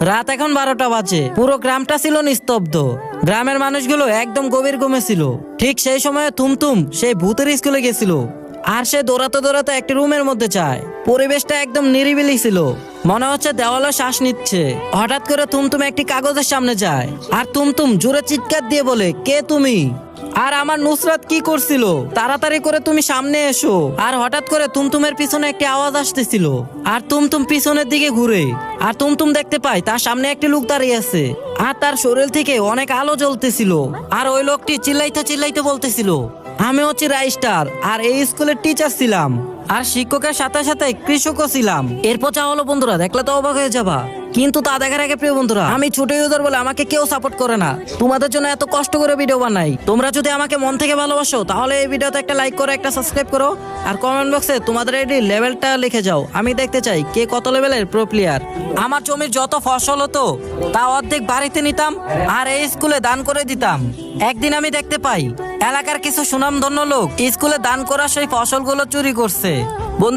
রাত এখন 12টা বাজে। পুরো গ্রামটা ছিল নিস্তব্ধ। গ্রামের মানুষগুলো একদম গভীর ঘুমে ছিল। ঠিক সেই সময়ে তুমতুম সেই ভূতের স্কুলে গেছিল। আর সে দৌড়াতে দৌড়াতে একটি রুমের মধ্যে যায়। পরিবেশটা একদম নিরিবিলি ছিল, মনে হচ্ছে দেওয়ালে শ্বাস নিচ্ছে। হঠাৎ করে তুমতুম একটি কাগজের সামনে যায়, আর তুমতুম জোরে চিৎকার দিয়ে বলে, কে তুমি? আর আমার নুসরাত কি করছিল? তাড়াতাড়ি করে তুমি সামনে এসো। আর হঠাৎ করে তুমতুমের পিছনে একটি আওয়াজ আসতেছিল, আর তুমতুম পিছনের দিকে ঘুরে, আর তুমতুম দেখতে পায় তার সামনে একটি লোক দাঁড়িয়ে আছে, আর তার শরীর থেকে অনেক আলো জ্বলতেছিল। আর ওই লোকটি চিল্লাইতে চিল্লাইতে বলতেছিল, আমি হচ্ছে রাইস্টার, আর এই স্কুলের টিচার ছিলাম, আর শিক্ষকের সাথে সাথে কৃষকও ছিলাম। এরপর যা হলো বন্ধুরা, দেখলে তো অবাক হয়ে যাবা। কিন্তু তা দেখার আগে প্রিয় বন্ধুরা, আমি ছোট ইউজার বলে আমাকে কেউ সাপোর্ট করে না। তোমাদের জন্য এত কষ্ট করে ভিডিও বানাই। তোমরা যদি আমাকে মন থেকে ভালোবাসো, তাহলে এই ভিডিওতে একটা লাইক করো, একটা সাবস্ক্রাইব করো, আর কমেন্ট বক্সে তোমাদের এই লেভেলটা লিখে যাও। আমি দেখতে চাই কে কত লেভেলের প্রো প্লেয়ার। আমার জমির যত ফসল হতো তা অর্ধেক বাড়িতে নিতাম, আর এই স্কুলে দান করে দিতাম। একদিন আমি দেখতে পাই এলাকার কিছু সুনামধন্য লোক স্কুলে দান করা সেই ফসলগুলো চুরি করছে।